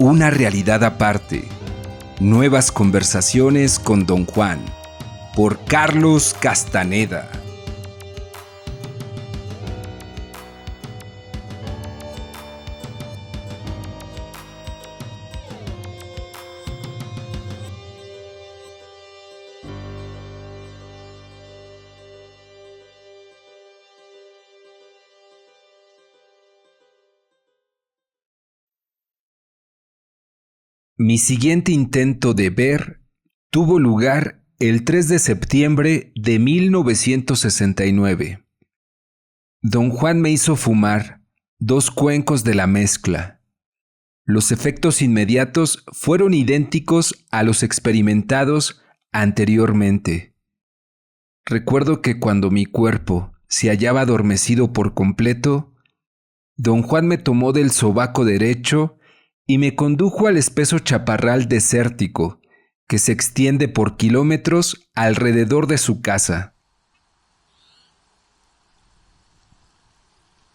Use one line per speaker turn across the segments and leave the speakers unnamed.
Una realidad aparte. Nuevas conversaciones con Don Juan. Por Carlos Castaneda. Mi siguiente intento de ver tuvo lugar el 3 de septiembre de 1969. Don Juan me hizo fumar 2 cuencos de la mezcla. Los efectos inmediatos fueron idénticos a los experimentados anteriormente. Recuerdo que cuando mi cuerpo se hallaba adormecido por completo, Don Juan me tomó del sobaco derecho y me condujo al espeso chaparral desértico que se extiende por kilómetros alrededor de su casa.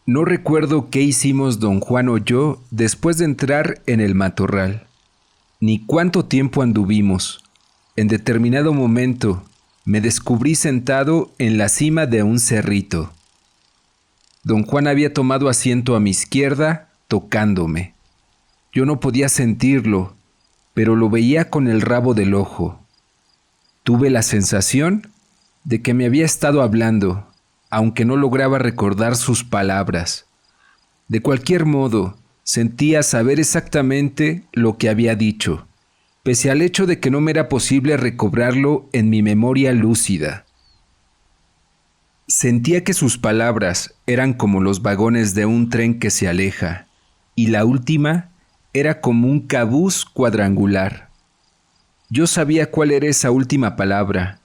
No recuerdo qué hicimos Don Juan o yo después de entrar en el matorral, ni cuánto tiempo anduvimos. En determinado momento me descubrí sentado en la cima de un cerrito. Don Juan había tomado asiento a mi izquierda, tocándome. Yo no podía sentirlo, pero lo veía con el rabo del ojo. Tuve la sensación de que me había estado hablando, aunque no lograba recordar sus palabras. De cualquier modo, sentía saber exactamente lo que había dicho, pese al hecho de que no me era posible recobrarlo en mi memoria lúcida. Sentía que sus palabras eran como los vagones de un tren que se aleja, y la última era como un cabús cuadrangular. Yo sabía cuál era esa última palabra,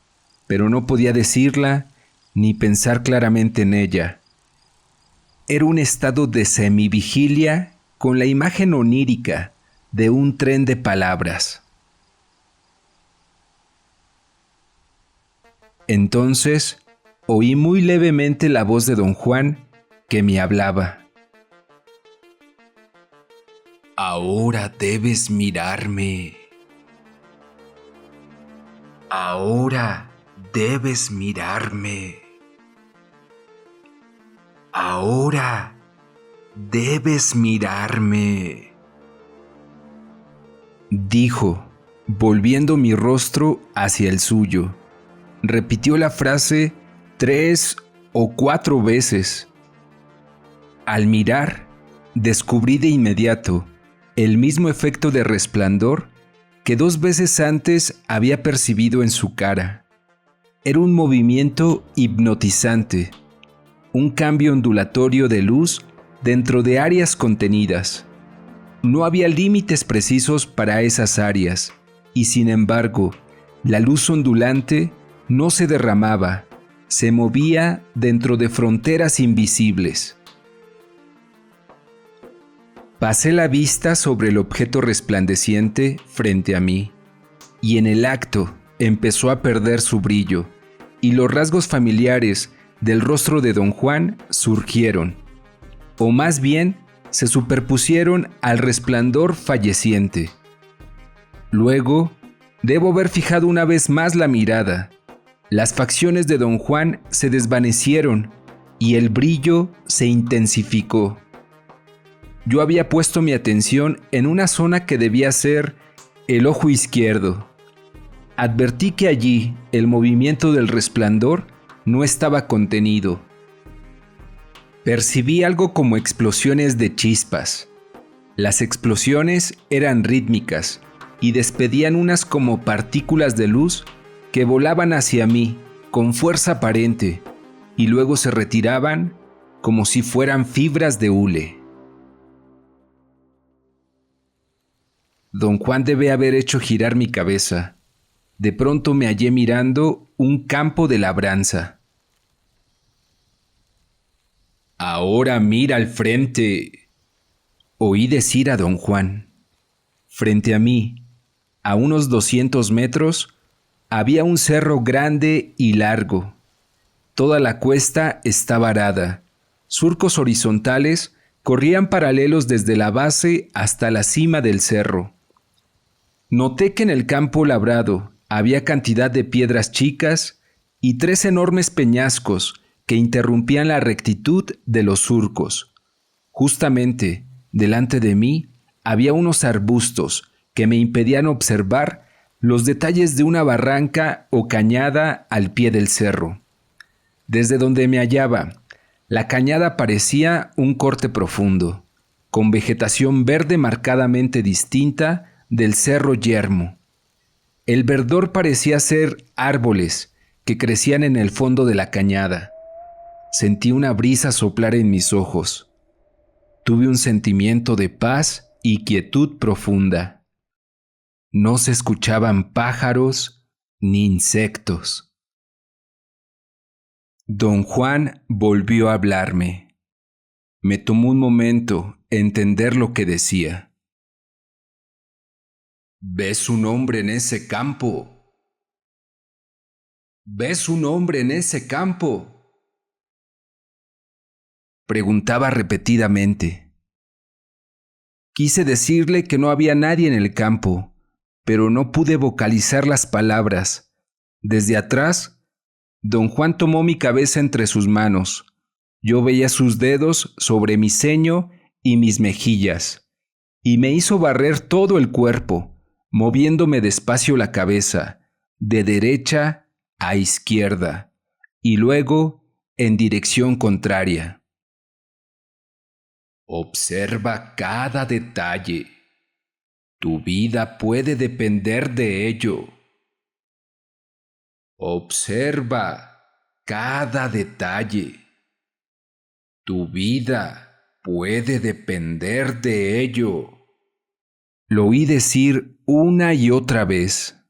pero no podía decirla ni pensar claramente en ella. Era un estado de semivigilia con la imagen onírica de un tren de palabras. Entonces, oí muy levemente la voz de Don Juan que me hablaba. Ahora debes mirarme. Ahora debes mirarme. Ahora debes mirarme, dijo, volviendo mi rostro hacia el suyo. Repitió la frase 3 o 4 veces. Al mirar, descubrí de inmediato el mismo efecto de resplandor que 2 veces antes había percibido en su cara. Era un movimiento hipnotizante, un cambio ondulatorio de luz dentro de áreas contenidas. No había límites precisos para esas áreas, y sin embargo, la luz ondulante no se derramaba, se movía dentro de fronteras invisibles. Pasé la vista sobre el objeto resplandeciente frente a mí, y en el acto empezó a perder su brillo, y los rasgos familiares del rostro de Don Juan surgieron, o más bien se superpusieron al resplandor falleciente. Luego, debo haber fijado una vez más la mirada. Las facciones de Don Juan se desvanecieron y el brillo se intensificó. Yo había puesto mi atención en una zona que debía ser el ojo izquierdo. Advertí que allí el movimiento del resplandor no estaba contenido. Percibí algo como explosiones de chispas. Las explosiones eran rítmicas y despedían unas como partículas de luz que volaban hacia mí con fuerza aparente y luego se retiraban como si fueran fibras de hule. Don Juan debe haber hecho girar mi cabeza. De pronto me hallé mirando un campo de labranza. Ahora mira al frente, oí decir a Don Juan. Frente a mí, a unos 200 metros, había un cerro grande y largo. Toda la cuesta estaba arada, surcos horizontales corrían paralelos desde la base hasta la cima del cerro. Noté que en el campo labrado había cantidad de piedras chicas y 3 enormes peñascos que interrumpían la rectitud de los surcos. Justamente delante de mí había unos arbustos que me impedían observar los detalles de una barranca o cañada al pie del cerro. Desde donde me hallaba, la cañada parecía un corte profundo, con vegetación verde marcadamente distinta del cerro yermo. El verdor parecía ser árboles que crecían en el fondo de la cañada. Sentí una brisa soplar en mis ojos. Tuve un sentimiento de paz y quietud profunda. No se escuchaban pájaros ni insectos. Don Juan volvió a hablarme. Me tomó un momento entender lo que decía. ¿Ves un hombre en ese campo? ¿Ves un hombre en ese campo? Preguntaba repetidamente. Quise decirle que no había nadie en el campo, pero no pude vocalizar las palabras. Desde atrás, don Juan tomó mi cabeza entre sus manos. Yo veía sus dedos sobre mi ceño y mis mejillas, y me hizo barrer todo el cuerpo, moviéndome despacio la cabeza, de derecha a izquierda, y luego en dirección contraria. Observa cada detalle. Tu vida puede depender de ello. Observa cada detalle. Tu vida puede depender de ello. Lo oí decir una y otra vez.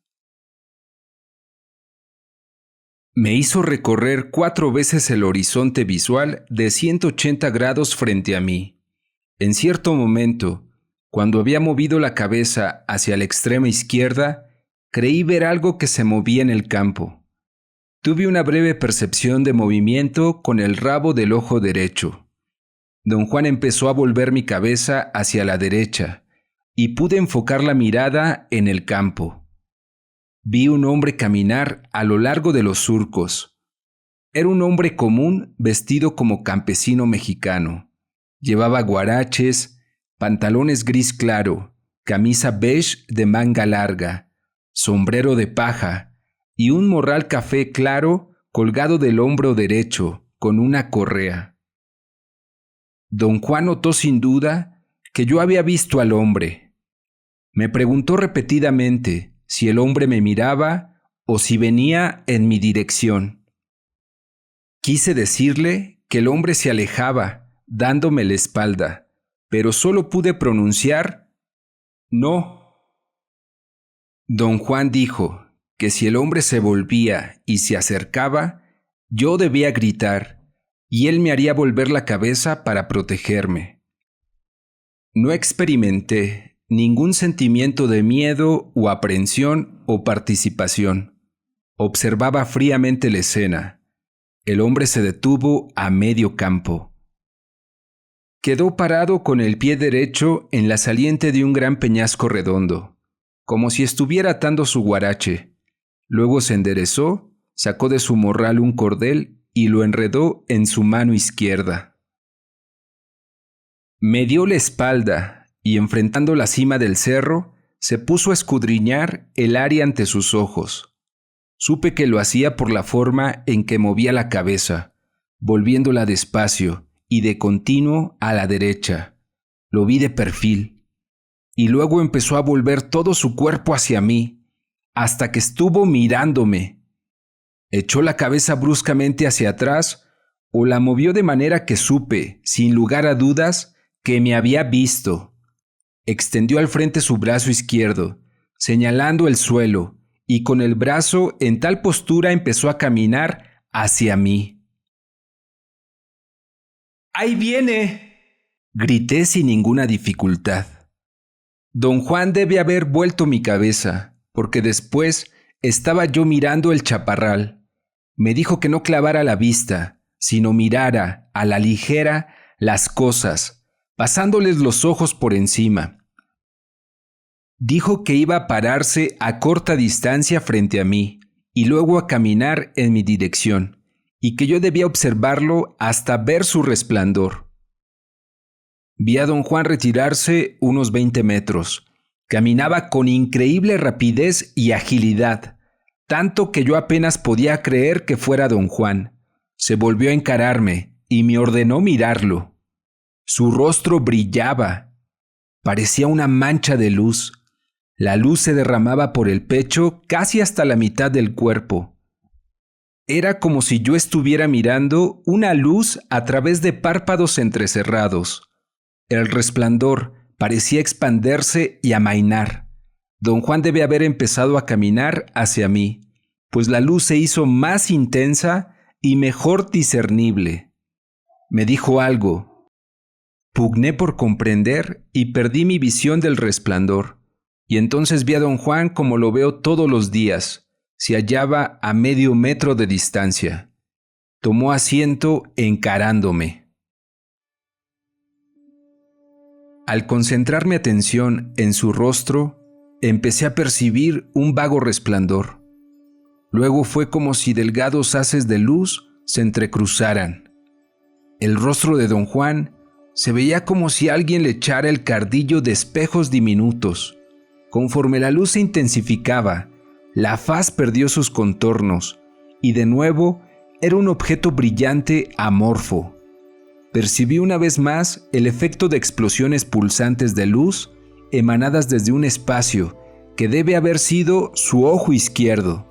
Me hizo recorrer 4 veces el horizonte visual de 180 grados frente a mí. En cierto momento, cuando había movido la cabeza hacia la extrema izquierda, creí ver algo que se movía en el campo. Tuve una breve percepción de movimiento con el rabo del ojo derecho. Don Juan empezó a volver mi cabeza hacia la derecha y pude enfocar la mirada en el campo. Vi un hombre caminar a lo largo de los surcos. Era un hombre común vestido como campesino mexicano. Llevaba guaraches, pantalones gris claro, camisa beige de manga larga, sombrero de paja y un morral café claro colgado del hombro derecho con una correa. Don Juan notó sin duda que yo había visto al hombre. Me preguntó repetidamente si el hombre me miraba o si venía en mi dirección. Quise decirle que el hombre se alejaba, dándome la espalda, pero solo pude pronunciar «no». Don Juan dijo que si el hombre se volvía y se acercaba, yo debía gritar, y él me haría volver la cabeza para protegerme. No experimenté ningún sentimiento de miedo o aprehensión o participación. Observaba fríamente la escena. El hombre se detuvo a medio campo. Quedó parado con el pie derecho en la saliente de un gran peñasco redondo, como si estuviera atando su guarache. Luego se enderezó, sacó de su morral un cordel y lo enredó en su mano izquierda. Me dio la espalda y, enfrentando la cima del cerro, se puso a escudriñar el área ante sus ojos. Supe que lo hacía por la forma en que movía la cabeza, volviéndola despacio y de continuo a la derecha. Lo vi de perfil, y luego empezó a volver todo su cuerpo hacia mí, hasta que estuvo mirándome. Echó la cabeza bruscamente hacia atrás o la movió de manera que supe, sin lugar a dudas, que me había visto. Extendió al frente su brazo izquierdo, señalando el suelo, y con el brazo en tal postura empezó a caminar hacia mí. ¡Ahí viene!, grité sin ninguna dificultad. Don Juan debe haber vuelto mi cabeza, porque después estaba yo mirando el chaparral. Me dijo que no clavara la vista, sino mirara a la ligera las cosas, pasándoles los ojos por encima. Dijo que iba a pararse a corta distancia frente a mí y luego a caminar en mi dirección, y que yo debía observarlo hasta ver su resplandor. Vi a don Juan retirarse unos 20 metros. Caminaba con increíble rapidez y agilidad, tanto que yo apenas podía creer que fuera don Juan. Se volvió a encararme y me ordenó mirarlo. Su rostro brillaba. Parecía una mancha de luz. La luz se derramaba por el pecho casi hasta la mitad del cuerpo. Era como si yo estuviera mirando una luz a través de párpados entrecerrados. El resplandor parecía expandirse y amainar. Don Juan debe haber empezado a caminar hacia mí, pues la luz se hizo más intensa y mejor discernible. Me dijo algo. Pugné por comprender y perdí mi visión del resplandor. Y entonces vi a don Juan como lo veo todos los días. Se hallaba a medio metro de distancia. Tomó asiento encarándome. Al concentrar mi atención en su rostro, empecé a percibir un vago resplandor. Luego fue como si delgados haces de luz se entrecruzaran. El rostro de don Juan se veía como si alguien le echara el cardillo de espejos diminutos. Conforme la luz se intensificaba, la faz perdió sus contornos y de nuevo era un objeto brillante amorfo. Percibí una vez más el efecto de explosiones pulsantes de luz emanadas desde un espacio que debe haber sido su ojo izquierdo.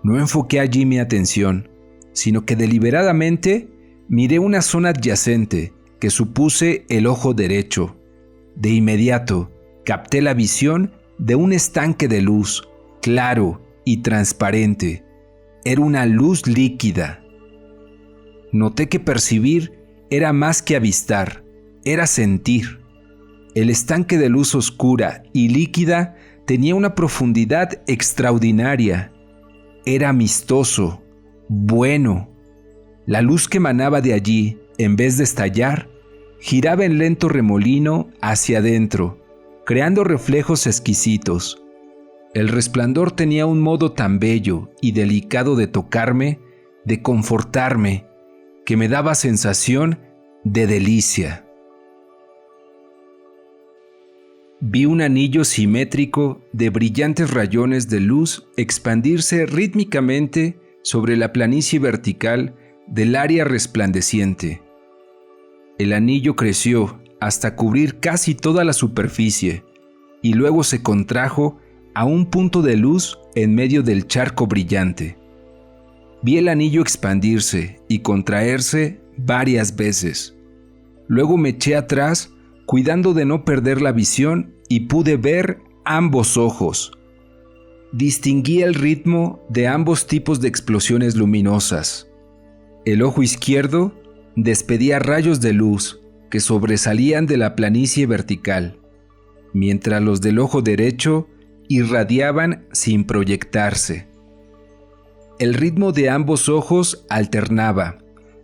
No enfoqué allí mi atención, sino que deliberadamente miré una zona adyacente que supuse el ojo derecho. De inmediato capté la visión de un estanque de luz, claro y transparente. Era una luz líquida. Noté que percibir era más que avistar, era sentir. El estanque de luz oscura y líquida tenía una profundidad extraordinaria. Era amistoso, bueno. La luz que emanaba de allí, en vez de estallar, giraba en lento remolino hacia adentro, creando reflejos exquisitos. El resplandor tenía un modo tan bello y delicado de tocarme, de confortarme, que me daba sensación de delicia. Vi un anillo simétrico de brillantes rayones de luz expandirse rítmicamente sobre la planicie vertical del área resplandeciente. El anillo creció hasta cubrir casi toda la superficie y luego se contrajo a un punto de luz en medio del charco brillante. Vi el anillo expandirse y contraerse varias veces. Luego me eché atrás, cuidando de no perder la visión, y pude ver ambos ojos. Distinguí el ritmo de ambos tipos de explosiones luminosas. El ojo izquierdo despedía rayos de luz que sobresalían de la planicie vertical, mientras los del ojo derecho irradiaban sin proyectarse. El ritmo de ambos ojos alternaba.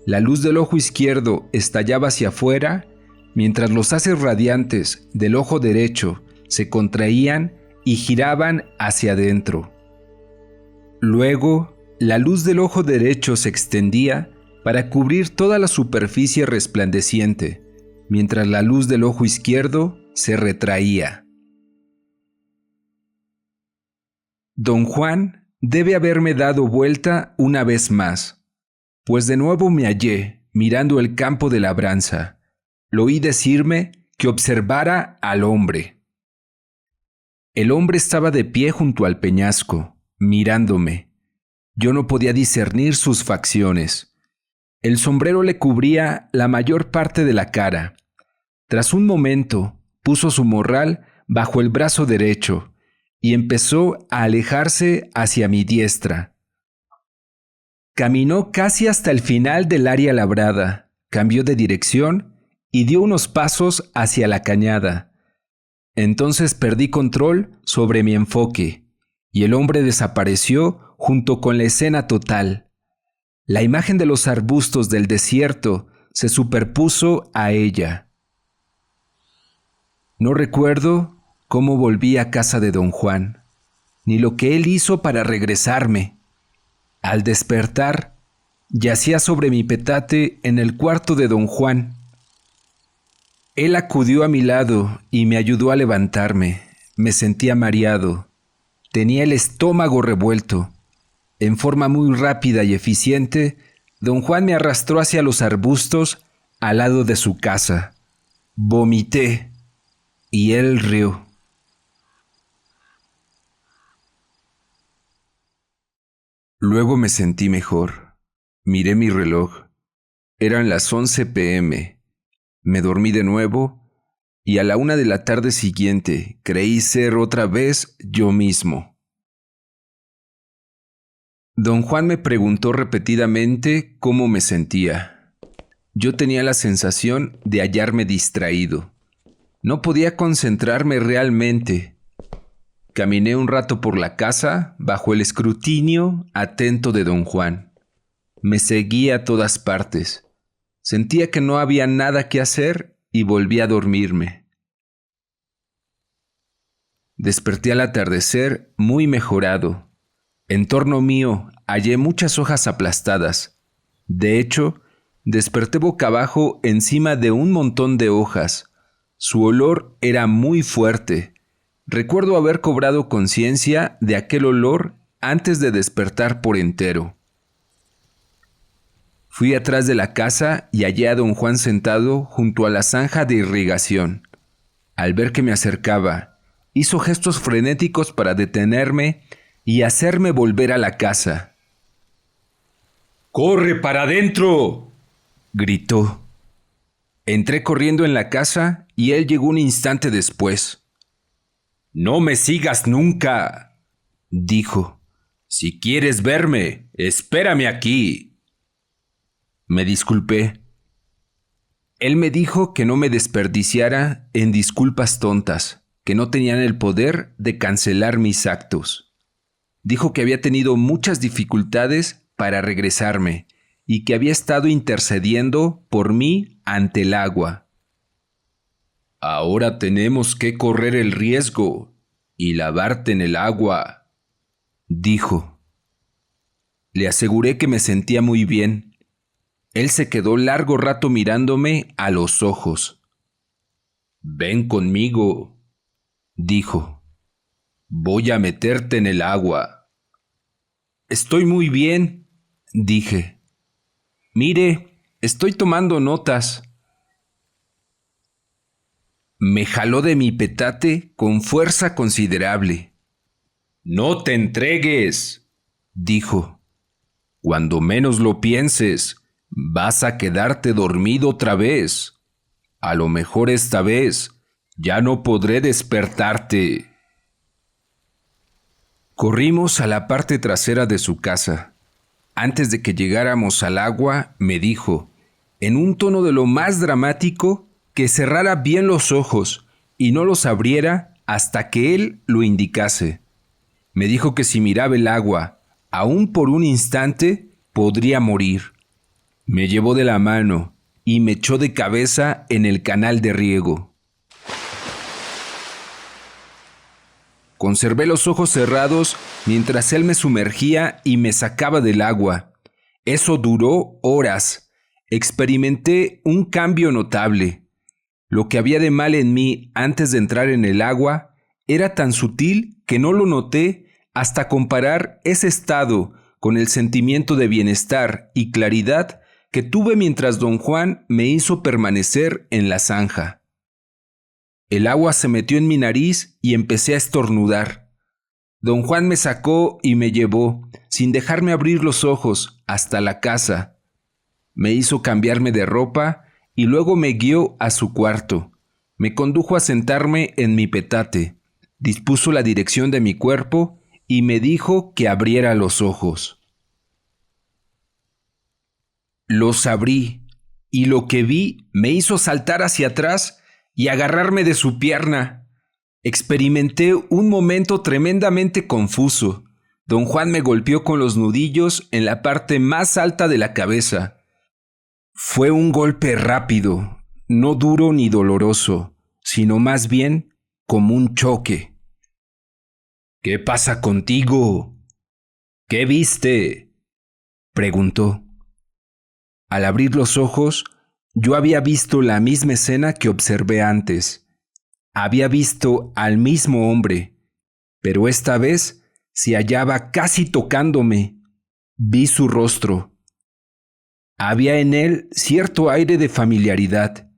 La luz del ojo izquierdo estallaba hacia afuera, mientras los haces radiantes del ojo derecho se contraían y giraban hacia adentro. Luego, la luz del ojo derecho se extendía para cubrir toda la superficie resplandeciente, mientras la luz del ojo izquierdo se retraía. Don Juan debe haberme dado vuelta una vez más, pues de nuevo me hallé mirando el campo de labranza. Lo oí decirme que observara al hombre. El hombre estaba de pie junto al peñasco, mirándome. Yo no podía discernir sus facciones. El sombrero le cubría la mayor parte de la cara. Tras un momento, puso su morral bajo el brazo derecho y empezó a alejarse hacia mi diestra. Caminó casi hasta el final del área labrada, cambió de dirección y dio unos pasos hacia la cañada. Entonces perdí control sobre mi enfoque y el hombre desapareció junto con la escena total. La imagen de los arbustos del desierto se superpuso a ella. No recuerdo cómo volví a casa de don Juan, ni lo que él hizo para regresarme. Al despertar, yacía sobre mi petate en el cuarto de don Juan. Él acudió a mi lado y me ayudó a levantarme. Me sentía mareado. Tenía el estómago revuelto. En forma muy rápida y eficiente, don Juan me arrastró hacia los arbustos al lado de su casa. Vomité y él rió. Luego me sentí mejor. Miré mi reloj. Eran las 11 p.m. Me dormí de nuevo y a la 1 de la tarde siguiente creí ser otra vez yo mismo. Don Juan me preguntó repetidamente cómo me sentía. Yo tenía la sensación de hallarme distraído. No podía concentrarme realmente. Caminé un rato por la casa bajo el escrutinio atento de don Juan. Me seguía a todas partes. Sentía que no había nada que hacer y volví a dormirme. Desperté al atardecer muy mejorado. En torno mío hallé muchas hojas aplastadas. De hecho, desperté boca abajo encima de un montón de hojas. Su olor era muy fuerte. Recuerdo haber cobrado conciencia de aquel olor antes de despertar por entero. Fui atrás de la casa y hallé a don Juan sentado junto a la zanja de irrigación. Al ver que me acercaba, hizo gestos frenéticos para detenerme y hacerme volver a la casa. ¡Corre para adentro!, gritó. Entré corriendo en la casa y él llegó un instante después. «No me sigas nunca», dijo. «Si quieres verme, espérame aquí». Me disculpé. Él me dijo que no me desperdiciara en disculpas tontas, que no tenían el poder de cancelar mis actos. Dijo que había tenido muchas dificultades para regresarme y que había estado intercediendo por mí ante el agua. «Ahora tenemos que correr el riesgo y lavarte en el agua», dijo. Le aseguré que me sentía muy bien. Él se quedó largo rato mirándome a los ojos. «Ven conmigo», dijo. «Voy a meterte en el agua». «Estoy muy bien», dije. «Mire, estoy tomando notas». Me jaló de mi petate con fuerza considerable. «No te entregues», dijo. «Cuando menos lo pienses, vas a quedarte dormido otra vez. A lo mejor esta vez ya no podré despertarte». Corrimos a la parte trasera de su casa. Antes de que llegáramos al agua, me dijo, en un tono de lo más dramático, que cerrara bien los ojos y no los abriera hasta que él lo indicase. Me dijo que si miraba el agua, aún por un instante, podría morir. Me llevó de la mano y me echó de cabeza en el canal de riego. Conservé los ojos cerrados mientras él me sumergía y me sacaba del agua. Eso duró horas. Experimenté un cambio notable. Lo que había de mal en mí antes de entrar en el agua era tan sutil que no lo noté hasta comparar ese estado con el sentimiento de bienestar y claridad que tuve mientras don Juan me hizo permanecer en la zanja. El agua se metió en mi nariz y empecé a estornudar. Don Juan me sacó y me llevó, sin dejarme abrir los ojos, hasta la casa. Me hizo cambiarme de ropa y luego me guió a su cuarto. Me condujo a sentarme en mi petate, dispuso la dirección de mi cuerpo y me dijo que abriera los ojos. Los abrí y lo que vi me hizo saltar hacia atrás y agarrarme de su pierna. Experimenté un momento tremendamente confuso. Don Juan me golpeó con los nudillos en la parte más alta de la cabeza. Fue un golpe rápido, no duro ni doloroso, sino más bien como un choque. ¿Qué pasa contigo? ¿Qué viste?, preguntó. Al abrir los ojos, yo había visto la misma escena que observé antes. Había visto al mismo hombre, pero esta vez se hallaba casi tocándome. Vi su rostro. Había en él cierto aire de familiaridad.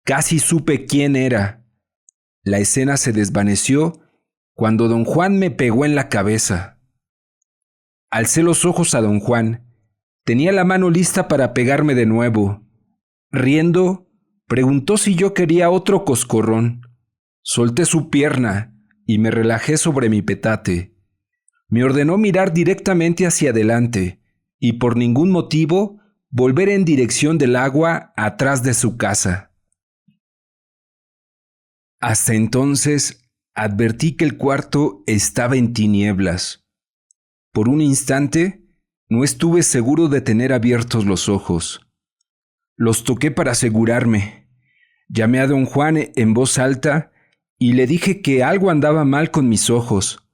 Casi supe quién era. La escena se desvaneció cuando don Juan me pegó en la cabeza. Alcé los ojos a don Juan. Tenía la mano lista para pegarme de nuevo. Riendo, preguntó si yo quería otro coscorrón. Solté su pierna y me relajé sobre mi petate. Me ordenó mirar directamente hacia adelante y por ningún motivo volver en dirección del agua atrás de su casa. Hasta entonces advertí que el cuarto estaba en tinieblas. Por un instante no estuve seguro de tener abiertos los ojos. Los toqué para asegurarme. Llamé a don Juan en voz alta y le dije que algo andaba mal con mis ojos.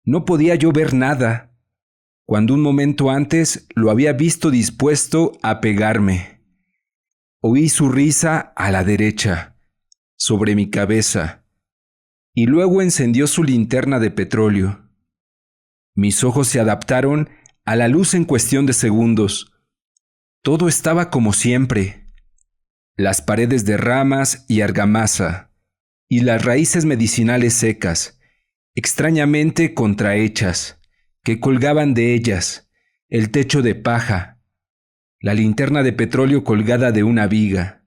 No podía yo ver nada, cuando un momento antes lo había visto dispuesto a pegarme. Oí su risa a la derecha, sobre mi cabeza, y luego encendió su linterna de petróleo. Mis ojos se adaptaron a la luz en cuestión de segundos. Todo estaba como siempre. Las paredes de ramas y argamasa, y las raíces medicinales secas, extrañamente contrahechas, que colgaban de ellas, el techo de paja, la linterna de petróleo colgada de una viga.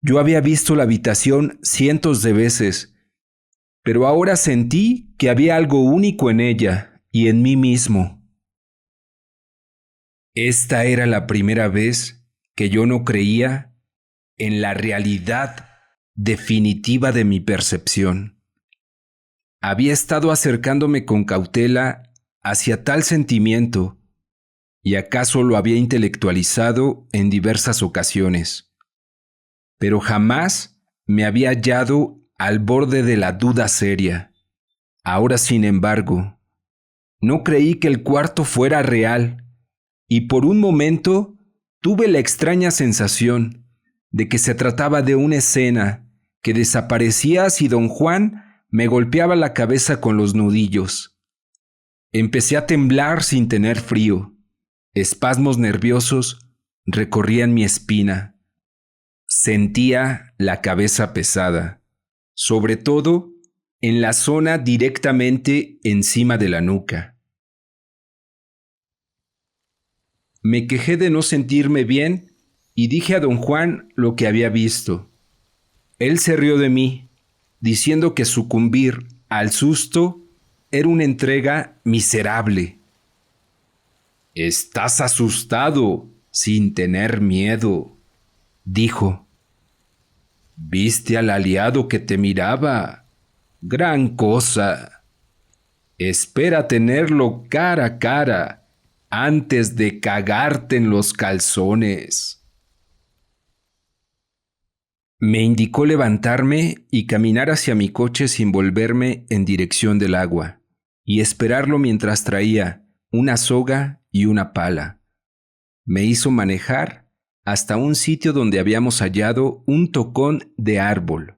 Yo había visto la habitación cientos de veces, pero ahora sentí que había algo único en ella y en mí mismo. Esta era la primera vez que yo no creía en la realidad definitiva de mi percepción. Había estado acercándome con cautela hacia tal sentimiento, y acaso lo había intelectualizado en diversas ocasiones, pero jamás me había hallado al borde de la duda seria. Ahora, sin embargo, no creí que el cuarto fuera real, y por un momento tuve la extraña sensación de que se trataba de una escena que desaparecía si don Juan me golpeaba la cabeza con los nudillos. Empecé a temblar sin tener frío. Espasmos nerviosos recorrían mi espina. Sentía la cabeza pesada, sobre todo en la zona directamente encima de la nuca. Me quejé de no sentirme bien y dije a don Juan lo que había visto. Él se rió de mí, diciendo que sucumbir al susto era una entrega miserable. «Estás asustado, sin tener miedo», dijo. «Viste al aliado que te miraba. Gran cosa. Espera tenerlo cara a cara antes de cagarte en los calzones». Me indicó levantarme y caminar hacia mi coche sin volverme en dirección del agua, y esperarlo mientras traía una soga y una pala. Me hizo manejar hasta un sitio donde habíamos hallado un tocón de árbol.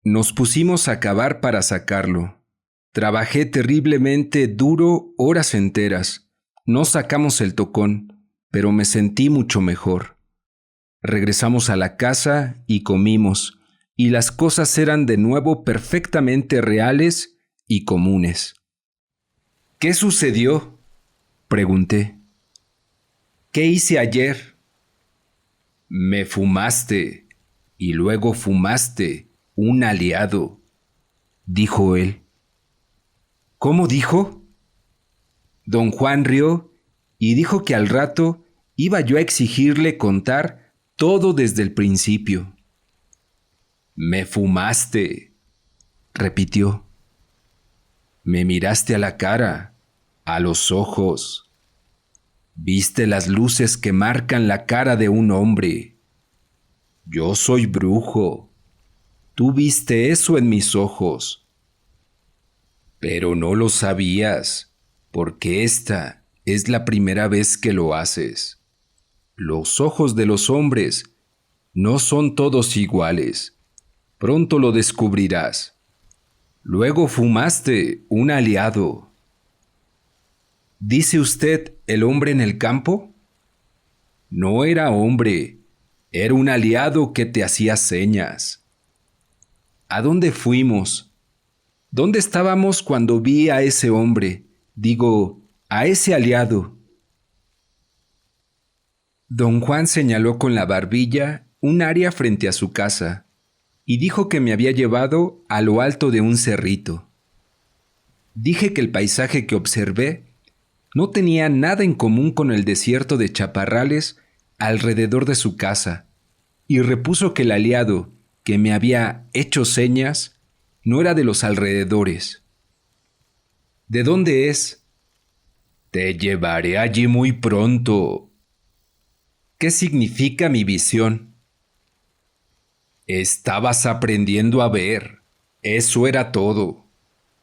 Nos pusimos a cavar para sacarlo. Trabajé terriblemente duro horas enteras. No sacamos el tocón, pero me sentí mucho mejor. Regresamos a la casa y comimos, y las cosas eran de nuevo perfectamente reales y comunes. «¿Qué sucedió?», pregunté. «¿Qué hice ayer?». «Me fumaste, y luego fumaste un aliado», dijo él. «¿Cómo dijo?». Don Juan rió y dijo que al rato iba yo a exigirle contar todo desde el principio. «Me fumaste», repitió. «Me miraste a la cara, a los ojos. Viste las luces que marcan la cara de un hombre. Yo soy brujo. Tú viste eso en mis ojos. Pero no lo sabías, porque esta es la primera vez que lo haces. Los ojos de los hombres no son todos iguales. Pronto lo descubrirás. Luego fumaste un aliado. ¿Dice usted el hombre en el campo? No era hombre, era un aliado que te hacía señas. ¿A dónde fuimos? ¿Dónde estábamos cuando vi a ese hombre? Digo, a ese aliado. Don Juan señaló con la barbilla un área frente a su casa y dijo que me había llevado a lo alto de un cerrito. Dije que el paisaje que observé no tenía nada en común con el desierto de chaparrales alrededor de su casa, y repuso que el aliado que me había hecho señas no era de los alrededores. ¿De dónde es? Te llevaré allí muy pronto. ¿Qué significa mi visión? Estabas aprendiendo a ver, eso era todo.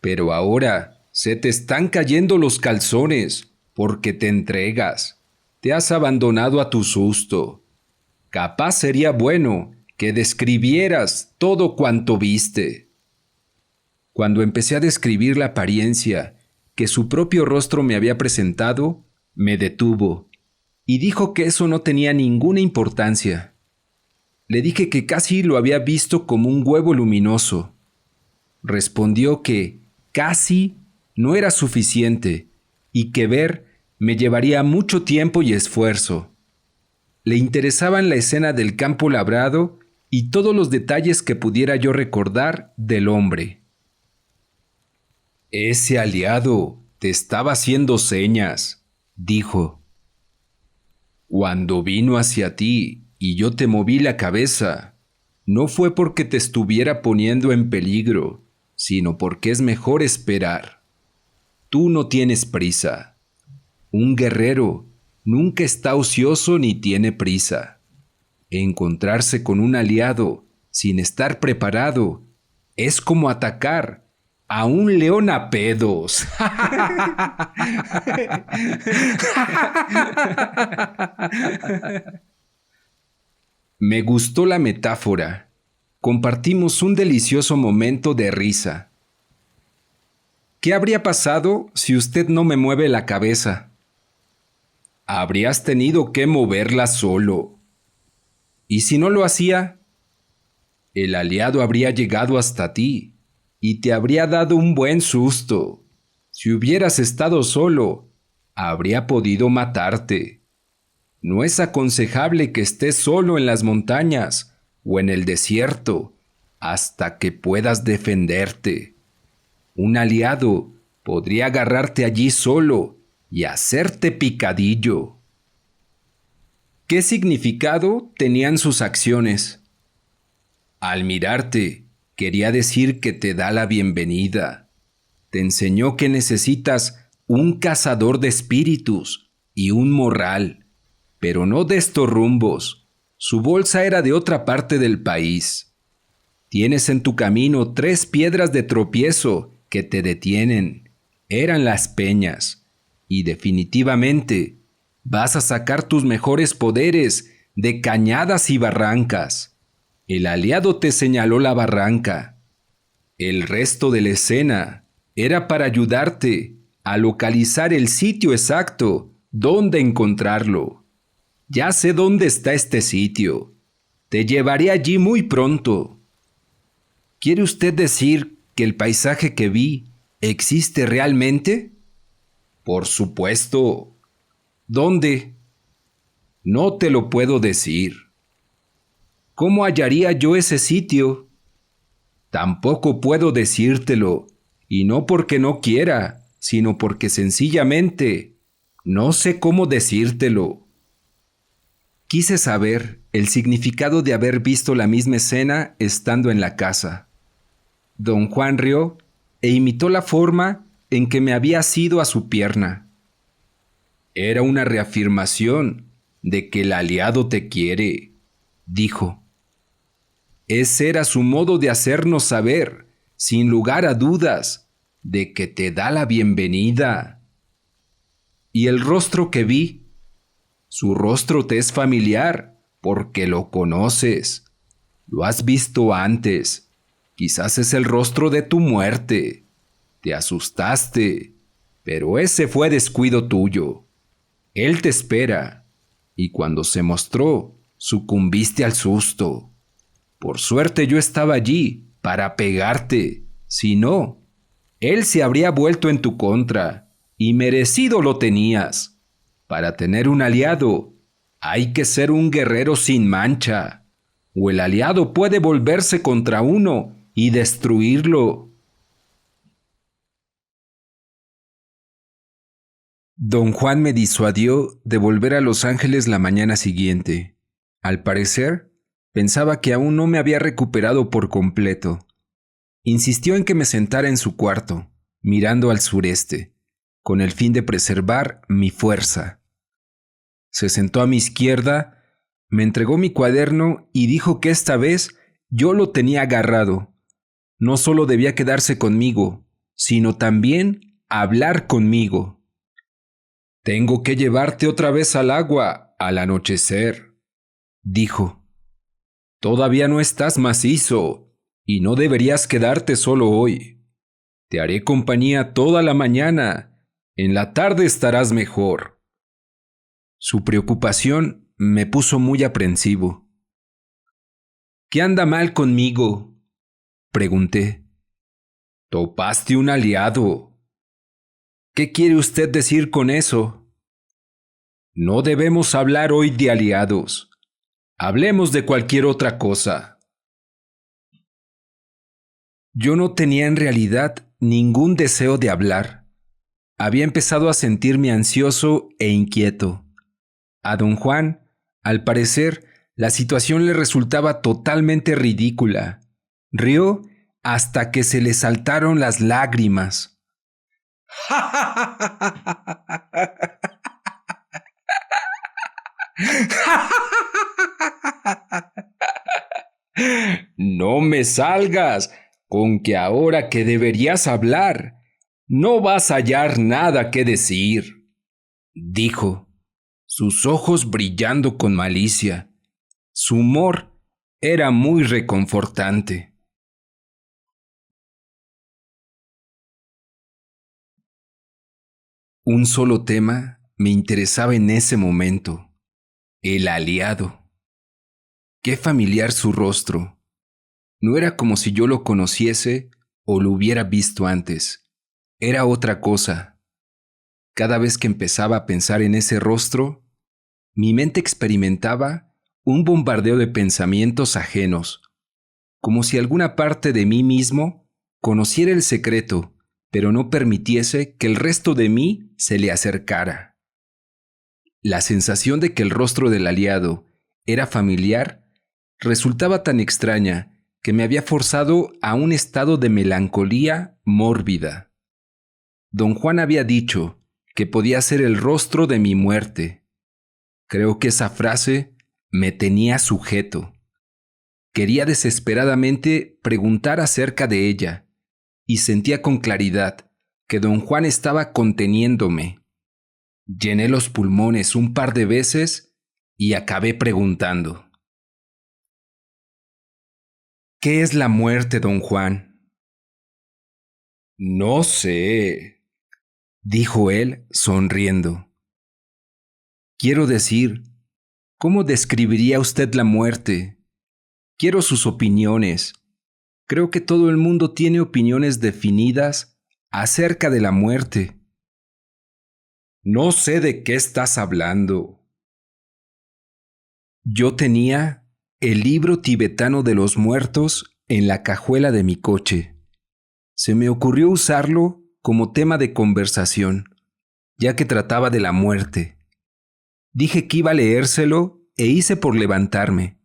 Pero ahora se te están cayendo los calzones porque te entregas. Te has abandonado a tu susto. Capaz sería bueno que describieras todo cuanto viste. Cuando empecé a describir la apariencia que su propio rostro me había presentado, me detuvo y dijo que eso no tenía ninguna importancia. Le dije que casi lo había visto como un huevo luminoso. Respondió que casi no era suficiente y que ver me llevaría mucho tiempo y esfuerzo. Le interesaban la escena del campo labrado y todos los detalles que pudiera yo recordar del hombre. Ese aliado te estaba haciendo señas, dijo. Cuando vino hacia ti y yo te moví la cabeza, no fue porque te estuviera poniendo en peligro, sino porque es mejor esperar. Tú no tienes prisa. Un guerrero nunca está ocioso ni tiene prisa. Encontrarse con un aliado sin estar preparado es como atacar a un león a pedos. Me gustó la metáfora. Compartimos un delicioso momento de risa. ¿Qué habría pasado si usted no me mueve la cabeza? Habrías tenido que moverla solo. ¿Y si no lo hacía? El aliado habría llegado hasta ti y te habría dado un buen susto. Si hubieras estado solo, habría podido matarte. No es aconsejable que estés solo en las montañas o en el desierto hasta que puedas defenderte. Un aliado podría agarrarte allí solo y hacerte picadillo. ¿Qué significado tenían sus acciones? Al mirarte, quería decir que te da la bienvenida. Te enseñó que necesitas un cazador de espíritus y un morral, pero no de estos rumbos. Su bolsa era de otra parte del país. Tienes en tu camino 3 piedras de tropiezo que te detienen. Eran las peñas. Y definitivamente vas a sacar tus mejores poderes de cañadas y barrancas. El aliado te señaló la barranca. El resto de la escena era para ayudarte a localizar el sitio exacto donde encontrarlo. Ya sé dónde está este sitio. Te llevaré allí muy pronto. ¿Quiere usted decir que el paisaje que vi existe realmente? Por supuesto. ¿Dónde? No te lo puedo decir. ¿Cómo hallaría yo ese sitio? Tampoco puedo decírtelo, y no porque no quiera, sino porque sencillamente no sé cómo decírtelo. Quise saber el significado de haber visto la misma escena estando en la casa. Don Juan rió e imitó la forma en que me había asido a su pierna. Era una reafirmación de que el aliado te quiere, dijo. Ese era su modo de hacernos saber, sin lugar a dudas, de que te da la bienvenida. Y el rostro que vi, su rostro te es familiar, porque lo conoces. Lo has visto antes. Quizás es el rostro de tu muerte. Te asustaste, pero ese fue descuido tuyo. Él te espera, y cuando se mostró, sucumbiste al susto. Por suerte yo estaba allí para pegarte. Si no, él se habría vuelto en tu contra, y merecido lo tenías. Para tener un aliado, hay que ser un guerrero sin mancha, o el aliado puede volverse contra uno y destruirlo. Don Juan me disuadió de volver a Los Ángeles la mañana siguiente. Al parecer, pensaba que aún no me había recuperado por completo. Insistió en que me sentara en su cuarto, mirando al sureste, con el fin de preservar mi fuerza. Se sentó a mi izquierda, me entregó mi cuaderno y dijo que esta vez yo lo tenía agarrado. No solo debía quedarse conmigo, sino también hablar conmigo. Tengo que llevarte otra vez al agua al anochecer, dijo. Todavía no estás macizo y no deberías quedarte solo hoy. Te haré compañía toda la mañana. En la tarde estarás mejor. Su preocupación me puso muy aprensivo. ¿Qué anda mal conmigo?, pregunté. Topaste un aliado. ¿Qué quiere usted decir con eso? No debemos hablar hoy de aliados. Hablemos de cualquier otra cosa. Yo no tenía en realidad ningún deseo de hablar. Había empezado a sentirme ansioso e inquieto. A don Juan, al parecer, la situación le resultaba totalmente ridícula. Rió hasta que se le saltaron las lágrimas. No me salgas, con que ahora que deberías hablar, no vas a hallar nada que decir, dijo, sus ojos brillando con malicia. Su humor era muy reconfortante. Un solo tema me interesaba en ese momento: el aliado. Qué familiar su rostro. No era como si yo lo conociese o lo hubiera visto antes. Era otra cosa. Cada vez que empezaba a pensar en ese rostro, mi mente experimentaba un bombardeo de pensamientos ajenos, como si alguna parte de mí mismo conociera el secreto, pero no permitiese que el resto de mí se le acercara. La sensación de que el rostro del aliado era familiar resultaba tan extraña que me había forzado a un estado de melancolía mórbida. Don Juan había dicho que podía ser el rostro de mi muerte. Creo que esa frase me tenía sujeto. Quería desesperadamente preguntar acerca de ella, y sentía con claridad que don Juan estaba conteniéndome. Llené los pulmones un par de veces y acabé preguntando: ¿qué es la muerte, don Juan? No sé, dijo él sonriendo. Quiero decir, ¿cómo describiría usted la muerte? Quiero sus opiniones. Creo que todo el mundo tiene opiniones definidas acerca de la muerte. No sé de qué estás hablando. Yo tenía el libro tibetano de los muertos en la cajuela de mi coche. Se me ocurrió usarlo como tema de conversación, ya que trataba de la muerte. Dije que iba a leérselo e hice por levantarme.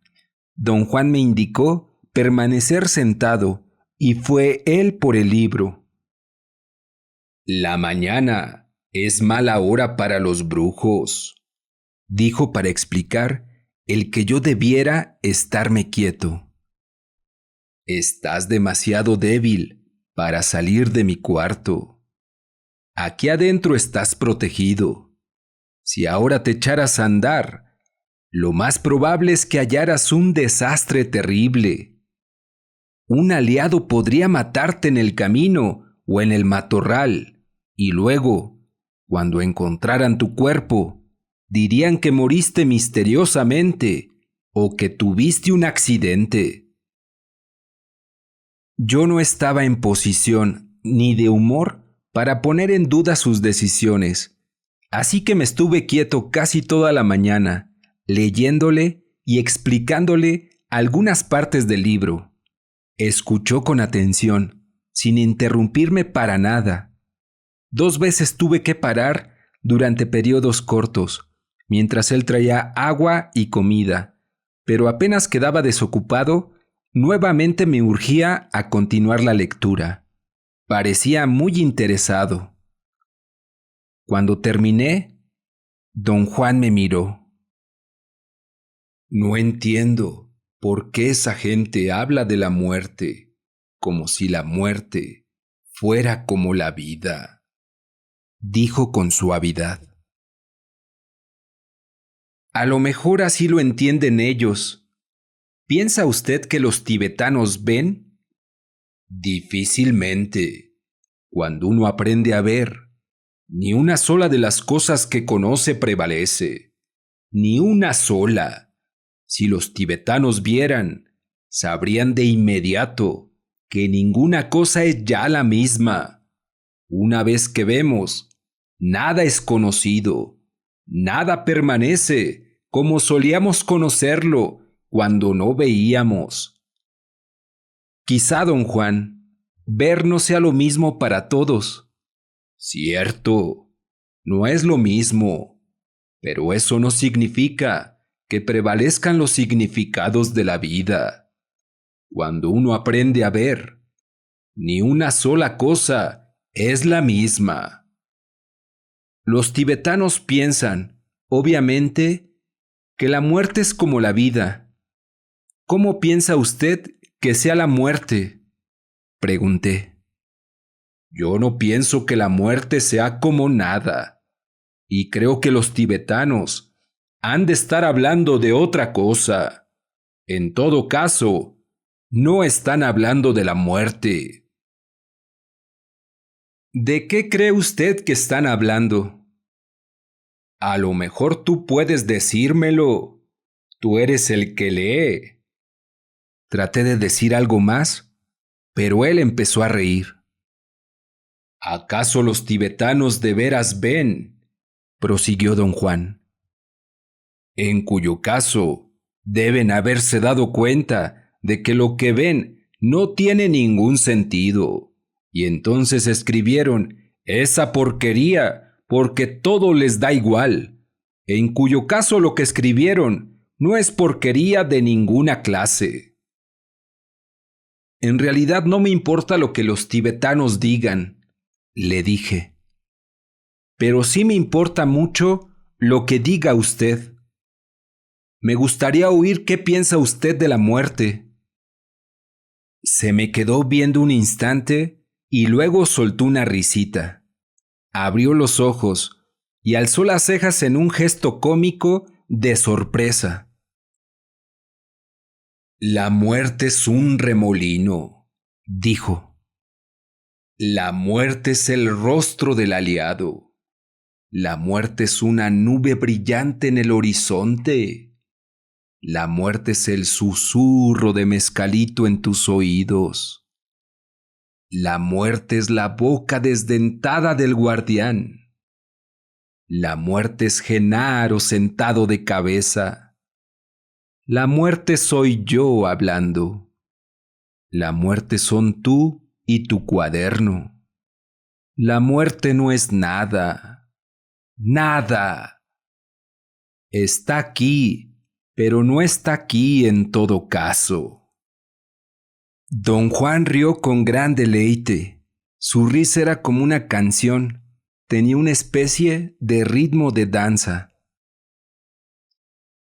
Don Juan me indicó permanecer sentado y fue él por el libro. La mañana es mala hora para los brujos, dijo para explicar el que yo debiera estarme quieto. Estás demasiado débil para salir de mi cuarto. Aquí adentro estás protegido. Si ahora te echaras a andar, lo más probable es que hallaras un desastre terrible. Un aliado podría matarte en el camino o en el matorral, y luego, cuando encontraran tu cuerpo, dirían que moriste misteriosamente o que tuviste un accidente. Yo no estaba en posición ni de humor para poner en duda sus decisiones, así que me estuve quieto casi toda la mañana, leyéndole y explicándole algunas partes del libro. Escuchó con atención, sin interrumpirme para nada. 2 veces tuve que parar durante periodos cortos, mientras él traía agua y comida, pero apenas quedaba desocupado, nuevamente me urgía a continuar la lectura. Parecía muy interesado. Cuando terminé, don Juan me miró. No entiendo por qué esa gente habla de la muerte como si la muerte fuera como la vida, dijo con suavidad. A lo mejor así lo entienden ellos. ¿Piensa usted que los tibetanos ven? Difícilmente. Cuando uno aprende a ver, ni una sola de las cosas que conoce prevalece. Ni una sola. Si los tibetanos vieran, sabrían de inmediato que ninguna cosa es ya la misma. Una vez que vemos, nada es conocido, nada permanece como solíamos conocerlo cuando no veíamos. Quizá, don Juan, ver no sea lo mismo para todos. Cierto, no es lo mismo, pero eso no significa que prevalezcan los significados de la vida. Cuando uno aprende a ver, ni una sola cosa es la misma. Los tibetanos piensan, obviamente, que la muerte es como la vida. ¿Cómo piensa usted que sea la muerte?, pregunté. Yo no pienso que la muerte sea como nada, y creo que los tibetanos han de estar hablando de otra cosa. En todo caso, no están hablando de la muerte. ¿De qué cree usted que están hablando? A lo mejor tú puedes decírmelo. Tú eres el que lee. Traté de decir algo más, pero él empezó a reír. ¿Acaso los tibetanos de veras ven?, prosiguió don Juan. En cuyo caso, deben haberse dado cuenta de que lo que ven no tiene ningún sentido, y entonces escribieron esa porquería porque todo les da igual, en cuyo caso lo que escribieron no es porquería de ninguna clase. En realidad no me importa lo que los tibetanos digan, le dije. Pero sí me importa mucho lo que diga usted. Me gustaría oír qué piensa usted de la muerte. Se me quedó viendo un instante y luego soltó una risita. Abrió los ojos y alzó las cejas en un gesto cómico de sorpresa. La muerte es un remolino, dijo. La muerte es el rostro del aliado. La muerte es una nube brillante en el horizonte. La muerte es el susurro de mezcalito en tus oídos. La muerte es la boca desdentada del guardián. La muerte es Genaro sentado de cabeza. La muerte soy yo hablando. La muerte son tú y tu cuaderno. La muerte no es nada. Nada. Está aquí, pero no está aquí en todo caso. Don Juan rió con gran deleite. Su risa era como una canción. Tenía una especie de ritmo de danza.